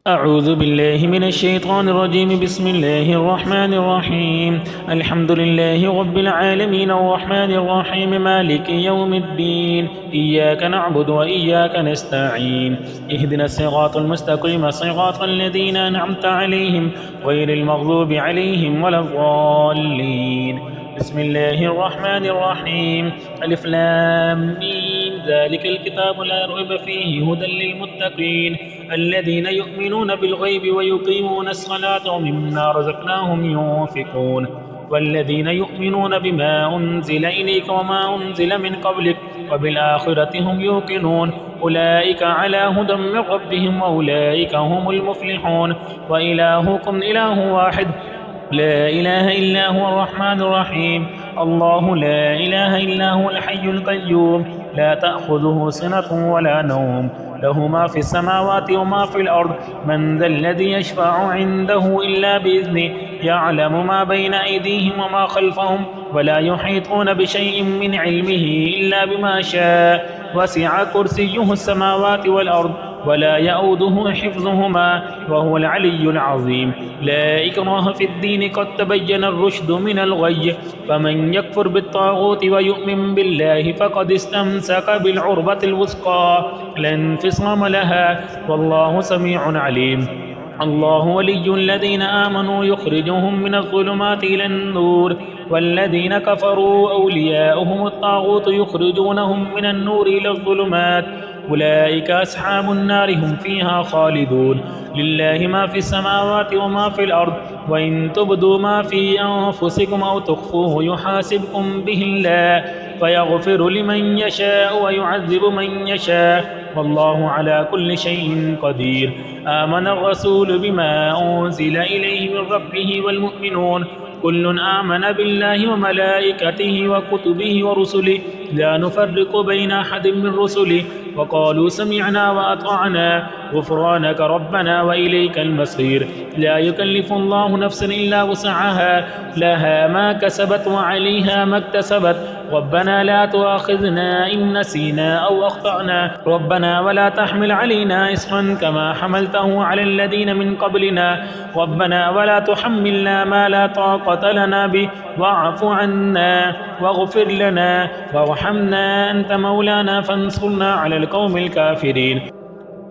أعوذ بالله من الشيطان الرجيم. بسم الله الرحمن الرحيم. الحمد لله رب العالمين الرحمن الرحيم مالك يوم الدين. إياك نعبد وإياك نستعين. اهدنا الصراط المستقيم صراط الذين أنعمت عليهم غير المغضوب عليهم ولا الضالين. بسم الله الرحمن الرحيم. ألف لام ميم. ذلك الكتاب لا ريب فيه هدى للمتقين الذين يؤمنون بالغيب ويقيمون الصلاة ومما رزقناهم ينفقون والذين يؤمنون بما أنزل إليك وما أنزل من قبلك وبالآخرة هم يوقنون أولئك على هدى من ربهم وأولئك هم المفلحون. وإلهكم إله واحد لا إله إلا هو الرحمن الرحيم. الله لا إله إلا هو الحي القيوم لا تأخذه سنة ولا نوم له ما في السماوات وما في الأرض. من ذا الذي يشفع عنده إلا بإذنه يعلم ما بين أيديهم وما خلفهم ولا يحيطون بشيء من علمه إلا بما شاء. وسع كرسيه السماوات والأرض ولا يؤوده حفظهما وهو العلي العظيم. لا إكراه في الدين قد تبين الرشد من الغي. فمن يكفر بالطاغوت ويؤمن بالله فقد استمسك بالعروة الوثقى لا انفصام لها والله سميع عليم. الله ولي الذين آمنوا يخرجهم من الظلمات إلى النور والذين كفروا أولياؤهم الطاغوت يخرجونهم من النور إلى الظلمات أولئك أصحاب النار هم فيها خالدون. لله ما في السماوات وما في الأرض وإن تبدوا ما في أنفسكم أو تخفوه يحاسبكم به الله فيغفر لمن يشاء ويعذب من يشاء والله على كل شيء قدير. آمن الرسول بما أنزل إليه من ربه والمؤمنون كل آمن بالله وملائكته وكتبه ورسله لا نفرق بين أحد من رسله وقالوا سمعنا وأطعنا غفرانك ربنا وإليك المصير. لا يكلف الله نفسا إلا وسعها لها ما كسبت وعليها ما اكتسبت. ربنا لا تؤاخذنا إن نسينا أو أخطأنا ربنا ولا تحمل علينا إصرا كما حملته على الذين من قبلنا ربنا ولا تحملنا ما لا طاقة لنا به واعف عنا واغفر لنا وارحمنا أنت مولانا فانصرنا على القوم الكافرين.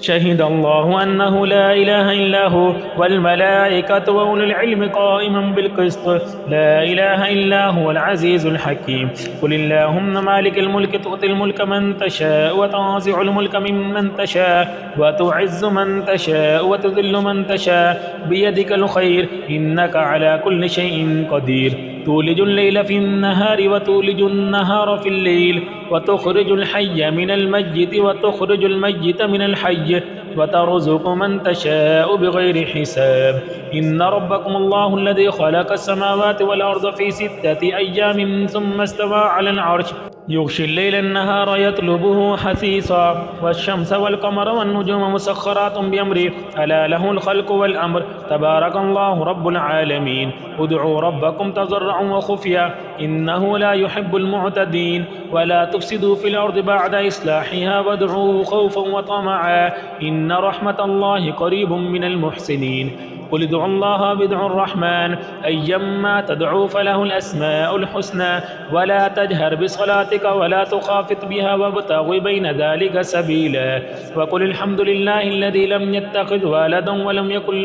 شهد الله أنه لا إله إلا هو والملائكة وأولو العلم قائما بالقسط لا إله إلا هو العزيز الحكيم. قل اللهم مالك الملك تؤتي الملك من تشاء وتنزع الملك ممن تشاء وتعز من تشاء وتذل من تشاء بيدك الخير إنك على كل شيء قدير. تولج الليل في النهار وتولج النهار في الليل وتخرج الحي من الميت وتخرج الميت من الحي وترزق من تشاء بغير حساب. إن ربكم الله الذي خلق السماوات والأرض في 6 أيام ثم استوى على العرش يغشي الليل النهار يطلبه حثيثا والشمس والقمر والنجوم مسخرات بأمره ألا له الخلق والأمر تبارك الله رب العالمين. ادعوا ربكم تضرعا وخفيا إنه لا يحب المعتدين ولا تفسدوا في الأرض بعد إصلاحها وادعوه خوفا وطمعا إن رحمة الله قريب من المحسنين. قل ادعوا الله وادعوا الرحمن أيما تدعوا فله الأسماء الحسنى ولا تجهر بصلاتك ولا تخافت بها وابتغ بين ذلك سبيلا. وقل الحمد لله الذي لم يتخذ ولدا ولم يكن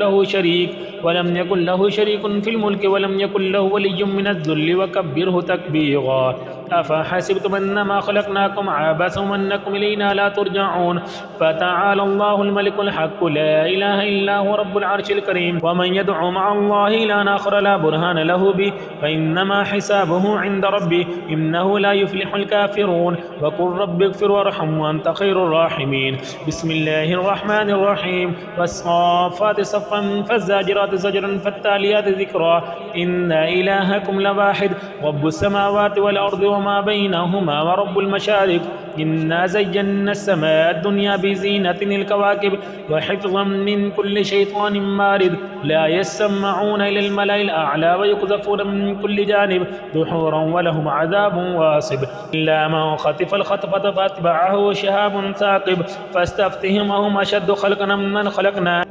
له شريك في الملك ولم يكن له ولي من الذل وكبره تكبيرا. أفحسبتم أنما خلقناكم عبثا وأنكم إلينا لا ترجعون فتعالى الله الملك الحق لا إله إلا هو رب العرش الكريم. ومن يدعو مع الله إلها آخر لا برهان له به فإنما حسابه عند ربه إنه لا يفلح الكافرون. وقل رب اغفر وارحم وأنت خير الراحمين. بسم الله الرحمن الرحيم. والصافات صفا فالزاجرات زجرا فالتاليات ذكرا إن إلهكم لواحد رب السماوات والأرض وما بينهما ورب المشارق. إنا زينا السماء الدنيا بزينة الكواكب وحفظا من كل شيطان مارد لا يسمعون إلى الملأ الأعلى ويقذفون من كل جانب دحورا ولهم عذاب واصب. إلا من خطف الخطفة فأتبعه شهاب ثاقب فاستفتهم أهم أشد خلقنا ممن خلقنا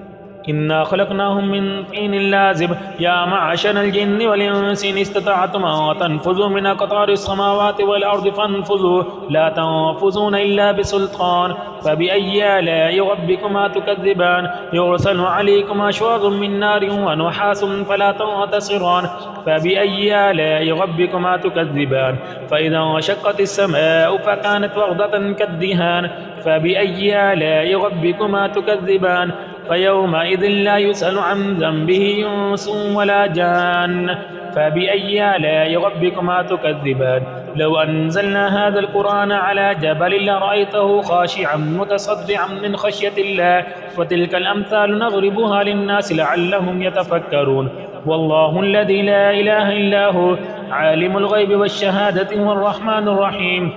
إنا خلقناهم من طين لازب يا معشر الجن والإنس إن استطعتم أن تنفذوا من أقطار السماوات والأرض فانفذوا لا تنفذون إلا بسلطان فبأي آلاء ربكما تكذبان يرسل عليكما شواظ من نار ونحاس فلا تنتصران فبأي آلاء ربكما تكذبان فإذا انشقت السماء فكانت وردة كالدهان فبأي آلاء ربكما تكذبان فيومئذ لا يسأل عن ذنبه إنس ولا جان فبأي آلاء ربكما تكذبان لو أنزلنا هذا القرآن على جبل لرأيته خاشعا متصدعا من خشية الله وتلك الأمثال نضربها للناس لعلهم يتفكرون والله الذي لا إله إلا هو عالم الغيب والشهادة هو الرحمن الرحيم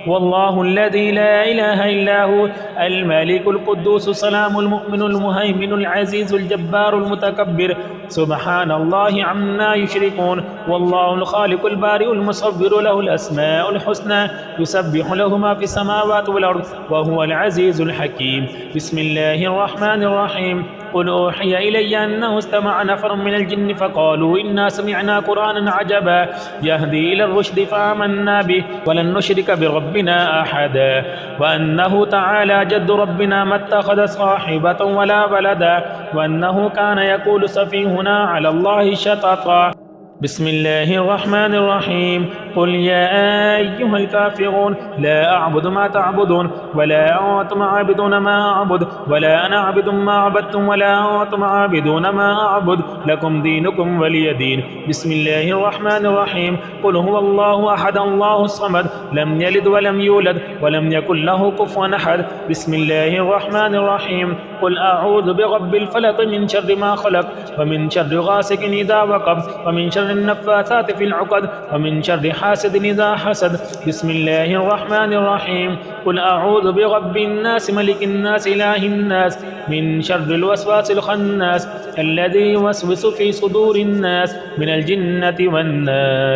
والله الذي لا إله إلا هو الملك القدوس السلام المؤمن المهيمن العزيز الجبار المتكبر سبحان الله عما يشركون والله الخالق البارئ المصور له الأسماء الحسنى يسبح له ما في السماوات والأرض وهو العزيز الحكيم بسم الله الرحمن الرحيم قل أوحي إلي أنه استمع نفر من الجن فقالوا إنا سمعنا قرآنا عجبا يهدي إلى الرشد فآمنا به ولن نشرك بربنا أحدا وأنه تعالى جد ربنا ما اتخذ صاحبة ولا ولدا وأنه كان يقول سفيهنا على الله شططا بسم الله الرحمن الرحيم قل يا أيها الكافرون لا أعبد ما تعبدون ولا أنتم عابدون ما أعبد ولا أنا عابد ما عبدتم ولا أنتم عابدون ما أعبد لكم دينكم ولي دين بسم الله الرحمن الرحيم قل هو الله أحد الله الصمد لم يلد ولم يولد ولم يكن له كفوا أحد بسم الله الرحمن الرحيم قل أعوذ برب الفلق من شر ما خلق ومن شر غاسق إذا وقب ومن شر النفاثات في العقد ومن شر حاسد إذا حسد بسم الله الرحمن الرحيم قل أعوذ برب الناس ملك الناس إله الناس من شر الوسواس الخناس الذي يوسوس في صدور الناس من الجنة والناس